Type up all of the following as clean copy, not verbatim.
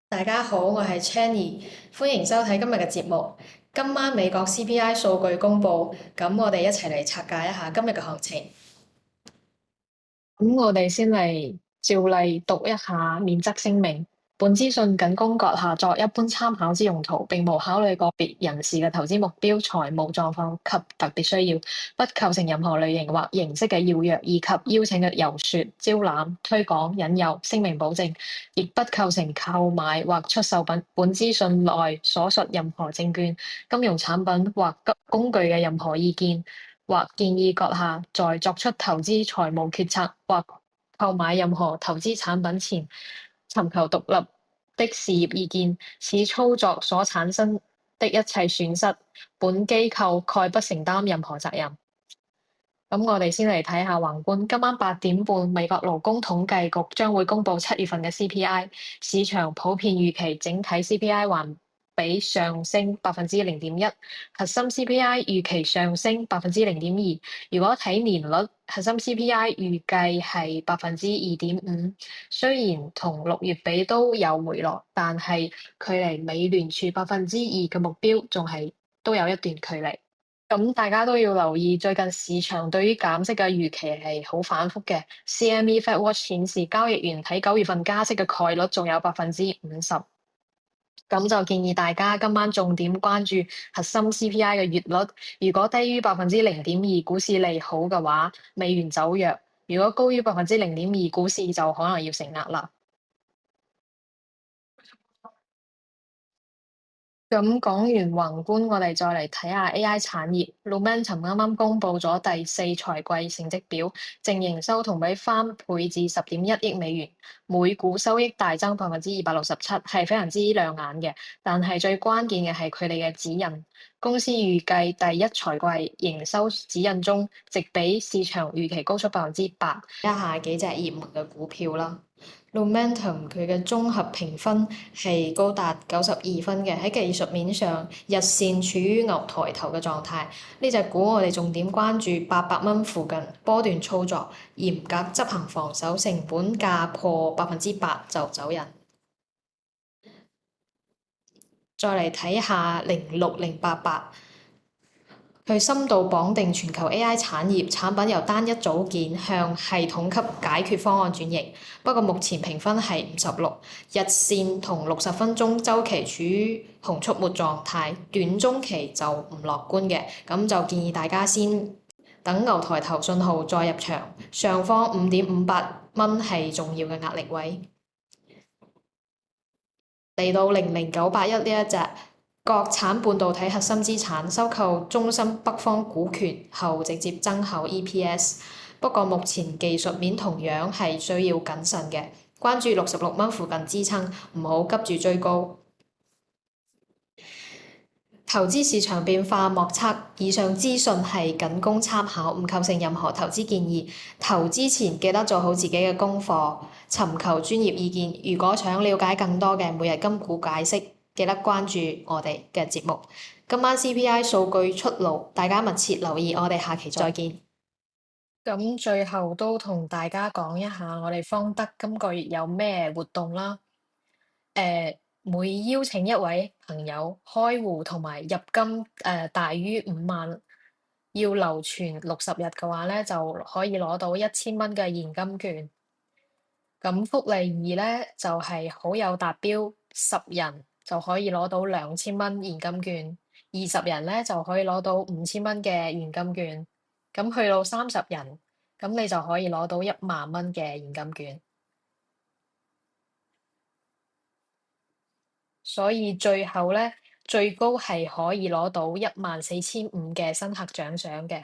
大家好，我係 Channy，歡迎收睇今日嘅節目。今晚美國 CPI 數據公佈，咁我哋一齊嚟拆解一下今日嘅行情。咁我哋先嚟照例讀一下免責聲明。本資訊僅供閣下作一般參考之用途，並無考慮個別人士嘅投資目標、財務狀況及特別需要，不構成任何類型或形式嘅邀約以及邀請嘅遊說、招攬、推廣、引誘、聲明保證，亦不構成購買或出售本資訊內所述任何證券、金融產品或工具嘅任何意見。或建議閣下在作出投資財務決策或購買任何投資產品前，尋求獨立的事業意見。此操作所產生的一切損失，本機構概不承擔任何責任。咁我哋先嚟睇下宏觀，今晚8點半，美國勞工統計局將會公布7月份嘅 CPI，市場普遍預期整體 CPI 環比上升0.1%，核心 CPI 預期上升0.2%。如果睇年率，核心 CPI 預計係2.5%，雖然同6月比都有回落，但係距離美聯儲2%嘅目標仲係都有一段距離。咁大家都要留意，最近市場對於減息嘅預期係好反覆嘅。CME Fed Watch 顯示，交易員睇9月份加息嘅概率仲有50%。咁就建議大家今晚重點關注核心 CPI 嘅月率，如果低於0.2%，股市利好嘅話，美元走弱；如果高於0.2%，股市就可能要承壓啦。咁講完宏觀，我哋再嚟睇下 AI 產業。Lumentum 啱啱公布咗第四財季成績表，淨營收同比翻倍至10.1億美元，每股收益大增267%，係非常之亮眼嘅。但係最關鍵嘅係佢哋嘅指引，公司預計第一財季營收指引中，直比市場預期高出8%。一下幾隻熱門嘅股票啦。Lumentum 佢嘅綜合評分係高達92分嘅，喺技術面上日線處於牛抬頭嘅狀態。呢隻股我哋重點關注800蚊附近波段操作，嚴格執行防守，成本價破8%就走人。再嚟睇下06088。佢深度綁定全球 AI 產業，產品由單一組件向系統級解決方案轉型。不過目前評分係56，日線同60分鐘週期處於紅出沒狀態，短中期就唔樂觀嘅，咁就建議大家先等牛抬頭信號再入場。上方5.58蚊係重要嘅壓力位。嚟到00981呢一隻。國產半導體核心資產收購中芯北方股權後，直接增厚 EPS。不過目前技術面同樣係需要謹慎嘅，關注66蚊附近支撐，唔好急住追高。投資市場變化莫測，以上資訊係僅供參考，唔構成任何投資建議。投資前記得做好自己嘅功課，尋求專業意見。如果想了解更多嘅每日金股解釋，記得關注我哋嘅節目。今晚 CPI 數據出爐，大家密切留意。我哋下期再見。咁最後都同大家講一下，我哋方德今個月有咩活動啦。每邀請一位朋友開戶同埋入金大於5萬，要留存60日嘅話咧，就可以攞到1000蚊嘅現金券。咁福利二咧就係好友達標10人就可以攞到2000蚊現金券，20人咧就可以攞到5000蚊嘅現金券。咁去到30人，咁你就可以攞到1萬蚊嘅現金券。所以最後咧，最高係可以攞到14500嘅新客獎賞嘅。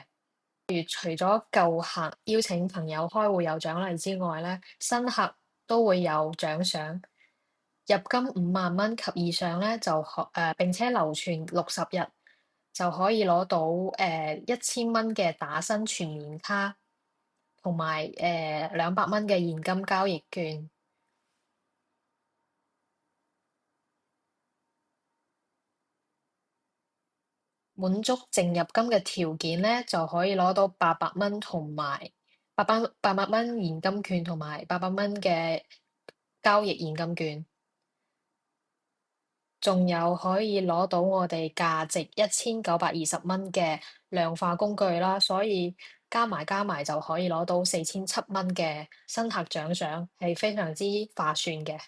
除咗舊客邀請朋友開戶有獎勵之外咧，新客都會有獎賞。入金5萬蚊及以上咧，並且留存60日，就可以攞到1000蚊嘅打新全年卡，同埋200蚊嘅現金交易券。滿足淨入金嘅條件咧，就可以攞到800蚊同埋800蚊現金券同埋800蚊嘅交易現金券。仲有可以攞到我哋價值1920蚊嘅量化工具啦，所以加埋就可以攞到4700蚊嘅新客獎賞，係非常之划算嘅。